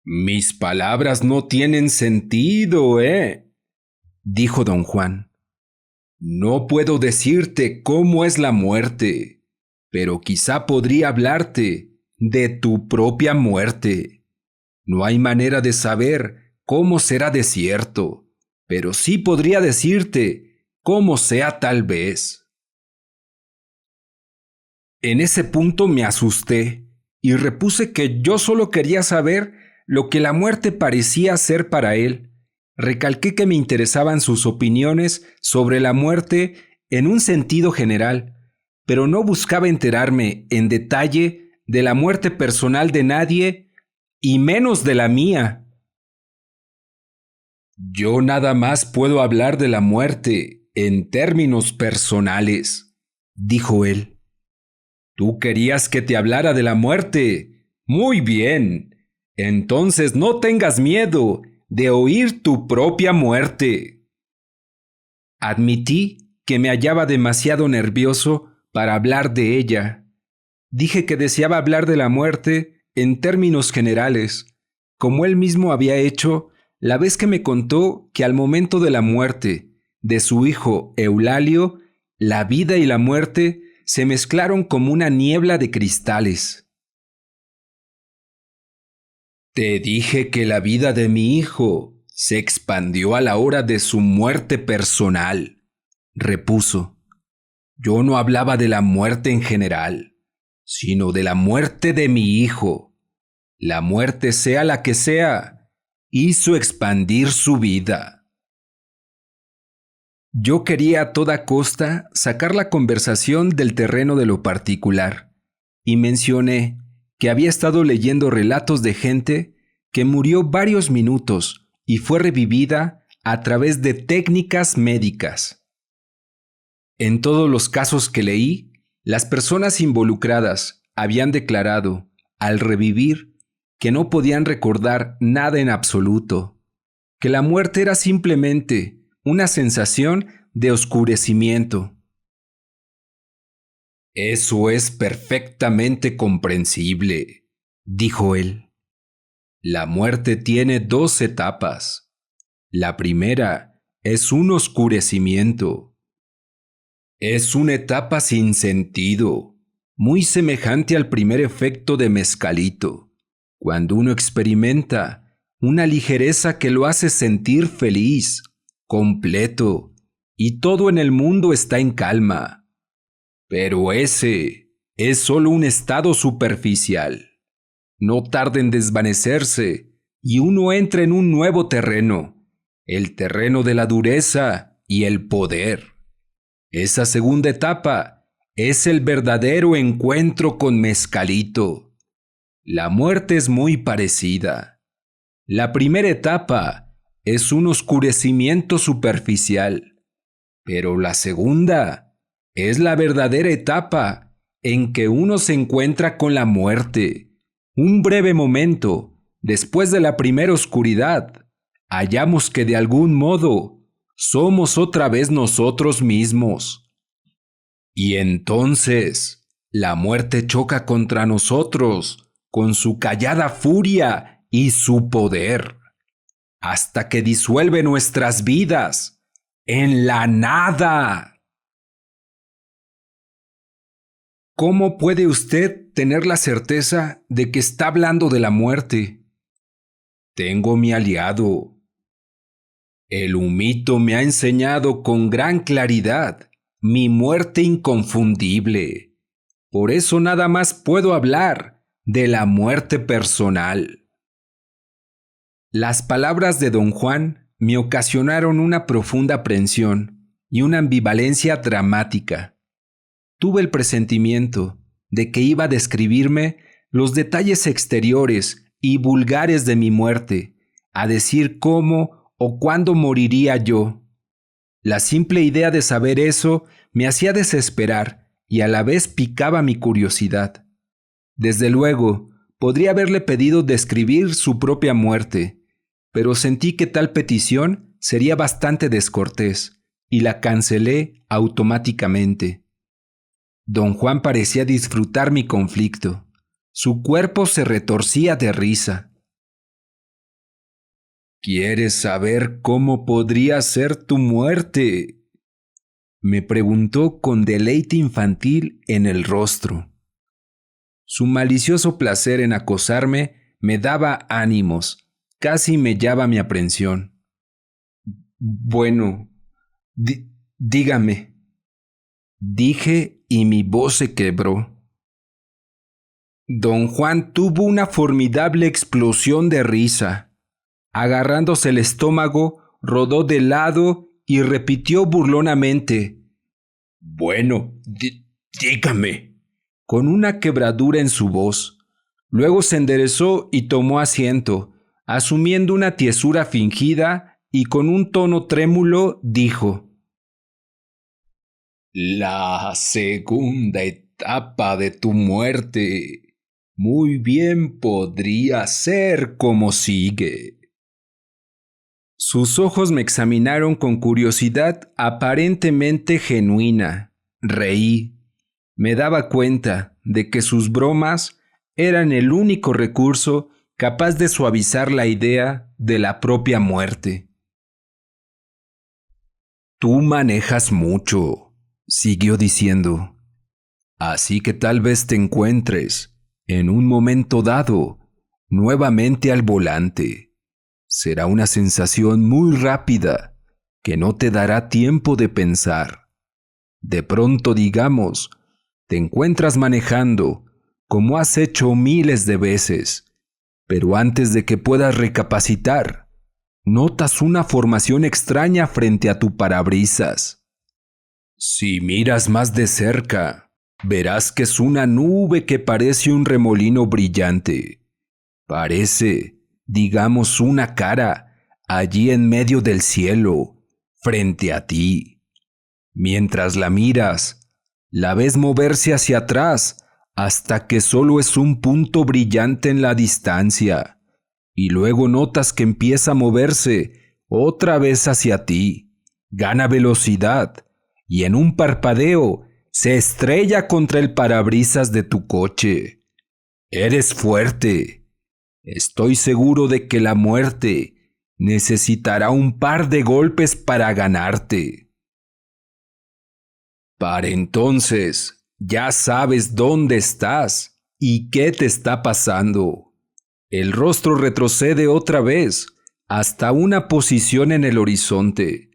Mis palabras no tienen sentido, ¿eh?, dijo don Juan. No puedo decirte cómo es la muerte, pero quizá podría hablarte de tu propia muerte. No hay manera de saber cómo será de cierto, pero sí podría decirte cómo sea tal vez. En ese punto me asusté y repuse que yo solo quería saber lo que la muerte parecía ser para él. Recalqué que me interesaban sus opiniones sobre la muerte en un sentido general, pero no buscaba enterarme en detalle de la muerte personal de nadie y menos de la mía. Yo nada más puedo hablar de la muerte en términos personales, dijo él. ¿Tú querías que te hablara de la muerte? Muy bien. Entonces no tengas miedo de oír tu propia muerte. Admití que me hallaba demasiado nervioso para hablar de ella. Dije que deseaba hablar de la muerte en términos generales, como él mismo había hecho la vez que me contó que al momento de la muerte de su hijo Eulalio, la vida y la muerte se mezclaron como una niebla de cristales. Te dije que la vida de mi hijo se expandió a la hora de su muerte personal, repuso. Yo no hablaba de la muerte en general, sino de la muerte de mi hijo. La muerte, sea la que sea, hizo expandir su vida. Yo quería a toda costa sacar la conversación del terreno de lo particular, y mencioné que había estado leyendo relatos de gente que murió varios minutos y fue revivida a través de técnicas médicas. En todos los casos que leí, las personas involucradas habían declarado, al revivir, que no podían recordar nada en absoluto, que la muerte era simplemente una sensación de oscurecimiento. Eso es perfectamente comprensible, dijo él. La muerte tiene dos etapas. La primera es un oscurecimiento. Es una etapa sin sentido, muy semejante al primer efecto de mezcalito, cuando uno experimenta una ligereza que lo hace sentir feliz, completo, y todo en el mundo está en calma. Pero ese es solo un estado superficial. No tarda en desvanecerse y uno entra en un nuevo terreno, el terreno de la dureza y el poder. Esa segunda etapa es el verdadero encuentro con Mezcalito. La muerte es muy parecida. La primera etapa es un oscurecimiento superficial, pero la segunda es la verdadera etapa en que uno se encuentra con la muerte. Un breve momento después de la primera oscuridad, hallamos que de algún modo somos otra vez nosotros mismos. Y entonces la muerte choca contra nosotros con su callada furia y su poder, hasta que disuelve nuestras vidas en la nada. ¿Cómo puede usted tener la certeza de que está hablando de la muerte? Tengo mi aliado. El humito me ha enseñado con gran claridad mi muerte inconfundible. Por eso nada más puedo hablar de la muerte personal. Las palabras de don Juan me ocasionaron una profunda aprensión y una ambivalencia dramática. Tuve el presentimiento de que iba a describirme los detalles exteriores y vulgares de mi muerte, a decir cómo o cuándo moriría yo. La simple idea de saber eso me hacía desesperar y a la vez picaba mi curiosidad. Desde luego, podría haberle pedido describir su propia muerte, pero sentí que tal petición sería bastante descortés y la cancelé automáticamente. Don Juan parecía disfrutar mi conflicto. Su cuerpo se retorcía de risa. ¿Quieres saber cómo podría ser tu muerte?, me preguntó con deleite infantil en el rostro. Su malicioso placer en acosarme me daba ánimos, casi mellaba mi aprensión. Bueno, dígame, dije y mi voz se quebró. Don Juan tuvo una formidable explosión de risa. Agarrándose el estómago, rodó de lado y repitió burlonamente: Bueno, dígame, con una quebradura en su voz. Luego se enderezó y tomó asiento, asumiendo una tiesura fingida, y con un tono trémulo dijo: La segunda etapa de tu muerte muy bien podría ser como sigue. Sus ojos me examinaron con curiosidad aparentemente genuina. Reí. Me daba cuenta de que sus bromas eran el único recurso capaz de suavizar la idea de la propia muerte. Tú manejas mucho, siguió diciendo, así que tal vez te encuentres, en un momento dado, nuevamente al volante. Será una sensación muy rápida que no te dará tiempo de pensar. De pronto, digamos, te encuentras manejando, como has hecho miles de veces, pero antes de que puedas recapacitar, notas una formación extraña frente a tu parabrisas. Si miras más de cerca, verás que es una nube que parece un remolino brillante. Parece, digamos, una cara allí en medio del cielo, frente a ti. Mientras la miras, la ves moverse hacia atrás hasta que solo es un punto brillante en la distancia, y luego notas que empieza a moverse otra vez hacia ti, gana velocidad, y en un parpadeo se estrella contra el parabrisas de tu coche. Eres fuerte. Estoy seguro de que la muerte necesitará un par de golpes para ganarte. Para entonces, ya sabes dónde estás y qué te está pasando. El rostro retrocede otra vez hasta una posición en el horizonte.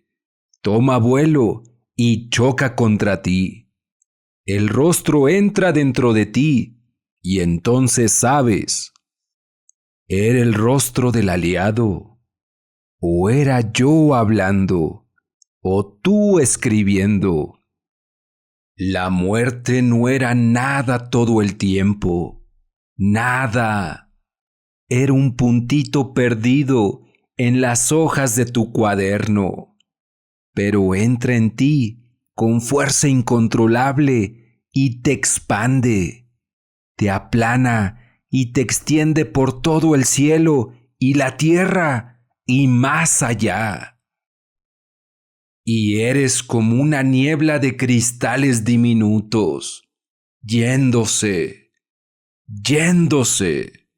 Toma vuelo y choca contra ti. El rostro entra dentro de ti y entonces sabes. ¿Era el rostro del aliado? ¿O era yo hablando? ¿O tú escribiendo? La muerte no era nada todo el tiempo. Nada. Era un puntito perdido en las hojas de tu cuaderno. Pero entra en ti con fuerza incontrolable y te expande. Te aplana y te extiende por todo el cielo y la tierra y más allá. Y eres como una niebla de cristales diminutos, yéndose, yéndose.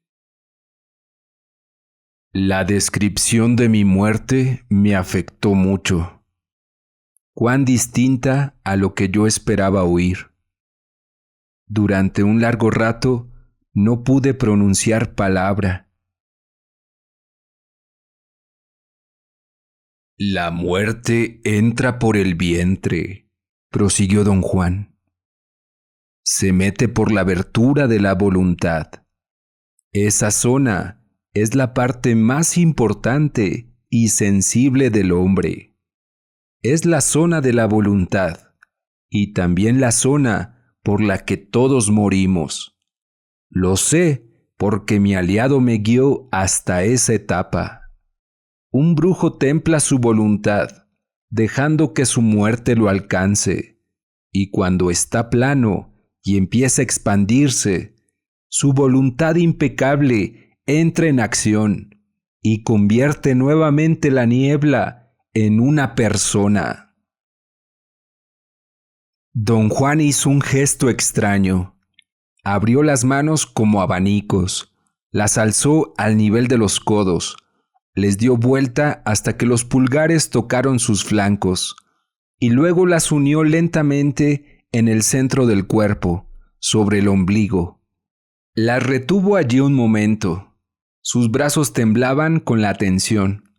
La descripción de mi muerte me afectó mucho. Cuán distinta a lo que yo esperaba oír. Durante un largo rato, no pude pronunciar palabra. La muerte entra por el vientre, prosiguió don Juan. Se mete por la abertura de la voluntad. Esa zona es la parte más importante y sensible del hombre. Es la zona de la voluntad y también la zona por la que todos morimos. Lo sé porque mi aliado me guió hasta esa etapa. Un brujo templa su voluntad, dejando que su muerte lo alcance, y cuando está plano y empieza a expandirse, su voluntad impecable entra en acción y convierte nuevamente la niebla en una persona. Don Juan hizo un gesto extraño. Abrió las manos como abanicos, las alzó al nivel de los codos, Les dio vuelta hasta que los pulgares tocaron sus flancos, y luego las unió lentamente en el centro del cuerpo, sobre el ombligo. Las retuvo allí un momento. Sus brazos temblaban con la tensión.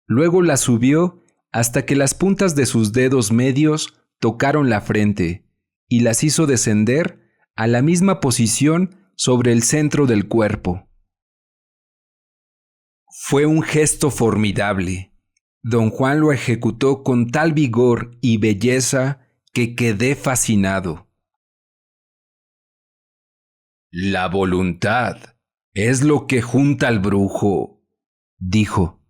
Luego las subió hasta que las puntas de sus dedos medios tocaron la frente y las hizo descender a la misma posición sobre el centro del cuerpo. Fue un gesto formidable. Don Juan lo ejecutó con tal vigor y belleza que quedé fascinado. La voluntad es lo que junta al brujo, dijo,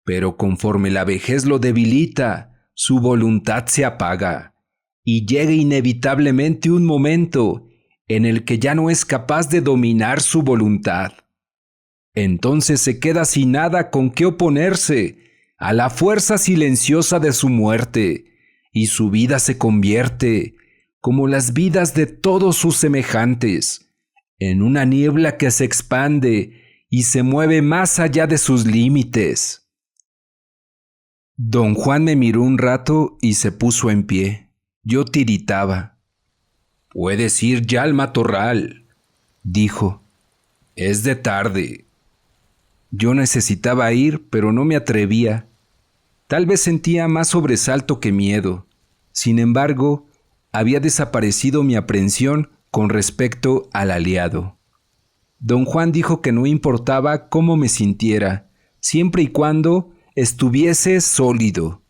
pero conforme la vejez lo debilita, su voluntad se apaga y llega inevitablemente un momento en el que ya no es capaz de dominar su voluntad. Entonces se queda sin nada con qué oponerse a la fuerza silenciosa de su muerte, y su vida se convierte, como las vidas de todos sus semejantes, en una niebla que se expande y se mueve más allá de sus límites. Don Juan me miró un rato y se puso en pie. Yo tiritaba. «Puedes ir ya al matorral», dijo. «Es de tarde». Yo necesitaba ir, pero no me atrevía. Tal vez sentía más sobresalto que miedo. Sin embargo, había desaparecido mi aprensión con respecto al aliado. Don Juan dijo que no importaba cómo me sintiera, siempre y cuando estuviese sólido.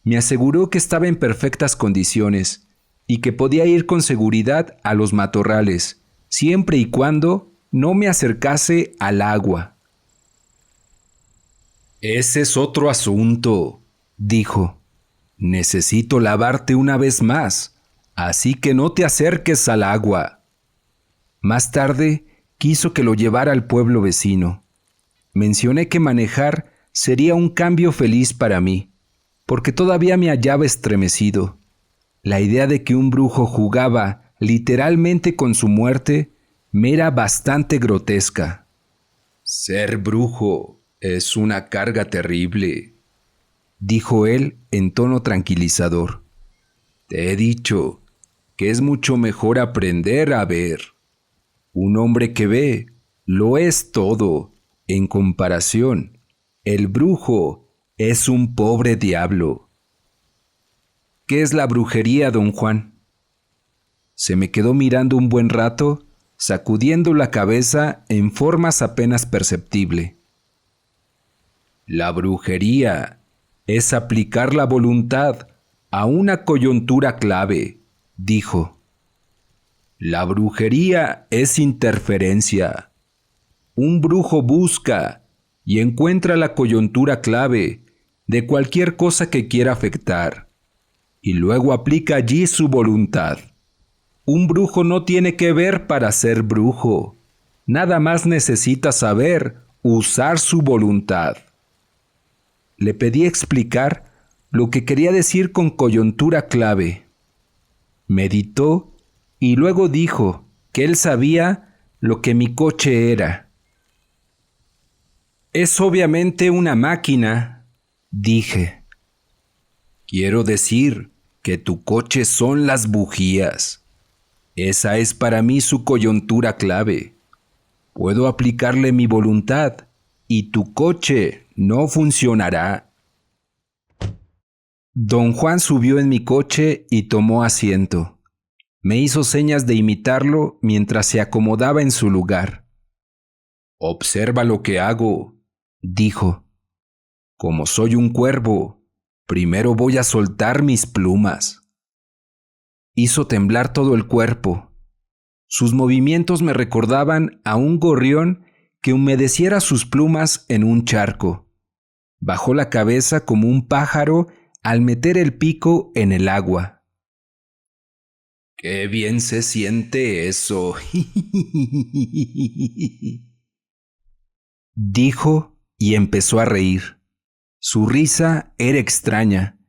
Me aseguró que estaba en perfectas condiciones y que podía ir con seguridad a los matorrales, siempre y cuando no me acercase al agua. «Ese es otro asunto», dijo. «Necesito lavarte una vez más, así que no te acerques al agua». Más tarde, quiso que lo llevara al pueblo vecino. Mencioné que manejar sería un cambio feliz para mí, porque todavía me hallaba estremecido. La idea de que un brujo jugaba literalmente con su muerte me era bastante grotesca. «Ser brujo es una carga terrible», dijo él en tono tranquilizador. «Te he dicho que es mucho mejor aprender a ver. Un hombre que ve lo es todo. En comparación, el brujo es un pobre diablo». «¿Qué es la brujería, don Juan?». Se me quedó mirando un buen rato, sacudiendo la cabeza en formas apenas perceptibles. «La brujería es aplicar la voluntad a una coyuntura clave», dijo. «La brujería es interferencia. Un brujo busca y encuentra la coyuntura clave de cualquier cosa que quiera afectar, y luego aplica allí su voluntad. Un brujo no tiene que ver para ser brujo. Nada más necesita saber usar su voluntad». Le pedí explicar lo que quería decir con coyuntura clave. Meditó y luego dijo que él sabía lo que mi coche era. «Es obviamente una máquina», dije. «Quiero decir que tu coche son las bujías. Esa es para mí su coyuntura clave. Puedo aplicarle mi voluntad y tu coche no funcionará». Don Juan subió en mi coche y tomó asiento. Me hizo señas de imitarlo mientras se acomodaba en su lugar. «Observa lo que hago», dijo. «Como soy un cuervo, primero voy a soltar mis plumas». Hizo temblar todo el cuerpo. Sus movimientos me recordaban a un gorrión que humedeciera sus plumas en un charco. Bajó la cabeza como un pájaro al meter el pico en el agua. «Qué bien se siente eso», dijo y empezó a reír. Su risa era extraña.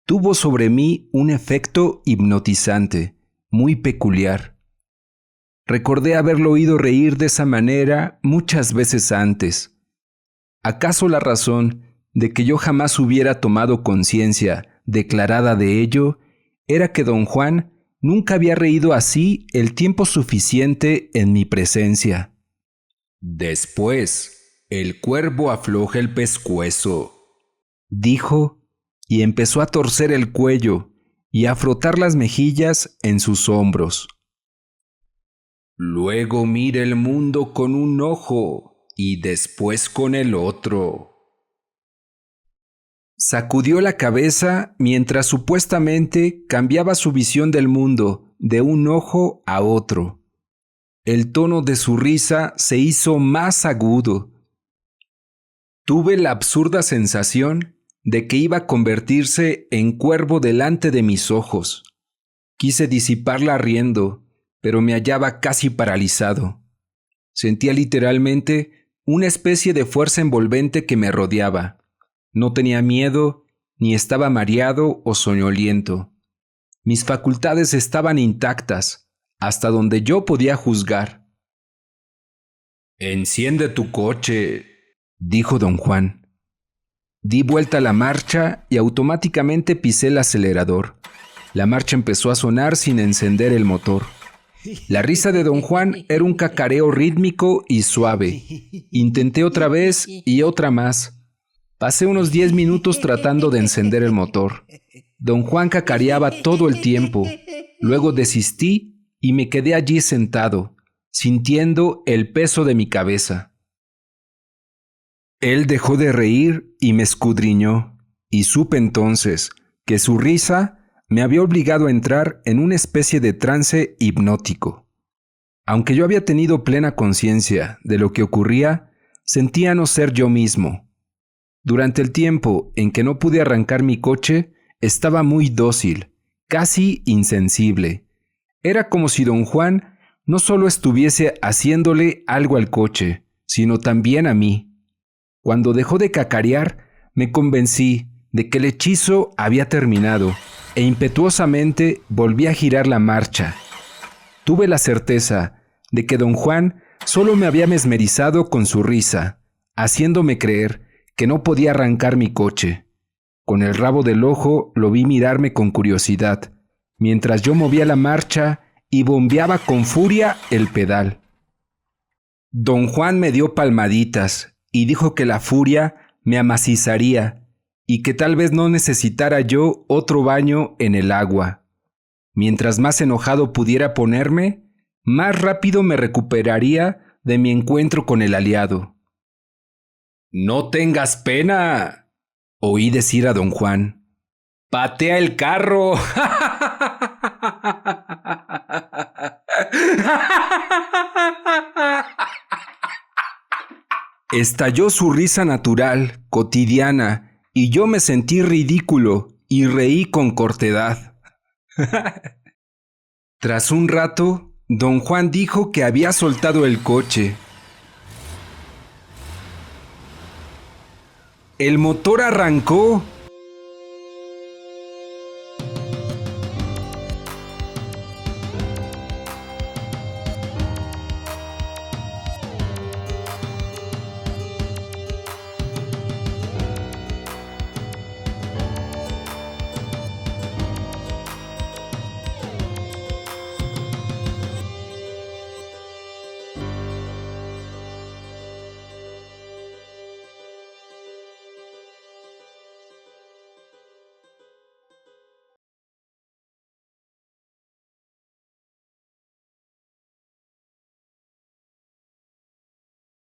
Tuvo sobre mí un efecto hipnotizante, muy peculiar. Recordé haberlo oído reír de esa manera muchas veces antes. ¿Acaso la razón de que yo jamás hubiera tomado conciencia declarada de ello era que don Juan nunca había reído así el tiempo suficiente en mi presencia? Después, el cuervo afloja el pescuezo, dijo, y empezó a torcer el cuello y a frotar las mejillas en sus hombros. Luego mira el mundo con un ojo y después con el otro. Sacudió la cabeza mientras supuestamente cambiaba su visión del mundo de un ojo a otro. El tono de su risa se hizo más agudo. Tuve la absurda sensación de que iba a convertirse en cuervo delante de mis ojos. Quise disiparla riendo, pero me hallaba casi paralizado. Sentía literalmente una especie de fuerza envolvente que me rodeaba. No tenía miedo, ni estaba mareado o soñoliento. Mis facultades estaban intactas, hasta donde yo podía juzgar. «Enciende tu coche», dijo don Juan. Di vuelta a la marcha y automáticamente pisé el acelerador. La marcha empezó a sonar sin encender el motor. La risa de don Juan era un cacareo rítmico y suave. Intenté otra vez y otra más. Pasé unos 10 minutos tratando de encender el motor. Don Juan cacareaba todo el tiempo. Luego desistí y me quedé allí sentado, sintiendo el peso de mi cabeza. Él dejó de reír y me escudriñó, y supe entonces que su risa me había obligado a entrar en una especie de trance hipnótico. Aunque yo había tenido plena conciencia de lo que ocurría, sentía no ser yo mismo. Durante el tiempo en que no pude arrancar mi coche, estaba muy dócil, casi insensible. Era como si don Juan no solo estuviese haciéndole algo al coche, sino también a mí. Cuando dejó de cacarear, me convencí de que el hechizo había terminado e impetuosamente volví a girar la marcha. Tuve la certeza de que don Juan solo me había mesmerizado con su risa, haciéndome creer que no podía arrancar mi coche. Con el rabo del ojo lo vi mirarme con curiosidad, mientras yo movía la marcha y bombeaba con furia el pedal. Don Juan me dio palmaditas y dijo que la furia me amacizaría y que tal vez no necesitara yo otro baño en el agua. Mientras más enojado pudiera ponerme, más rápido me recuperaría de mi encuentro con el aliado. «No tengas pena», oí decir a don Juan. «¡Patea el carro!» Estalló su risa natural, cotidiana, y yo me sentí ridículo y reí con cortedad. Tras un rato, don Juan dijo que había soltado el coche. El motor arrancó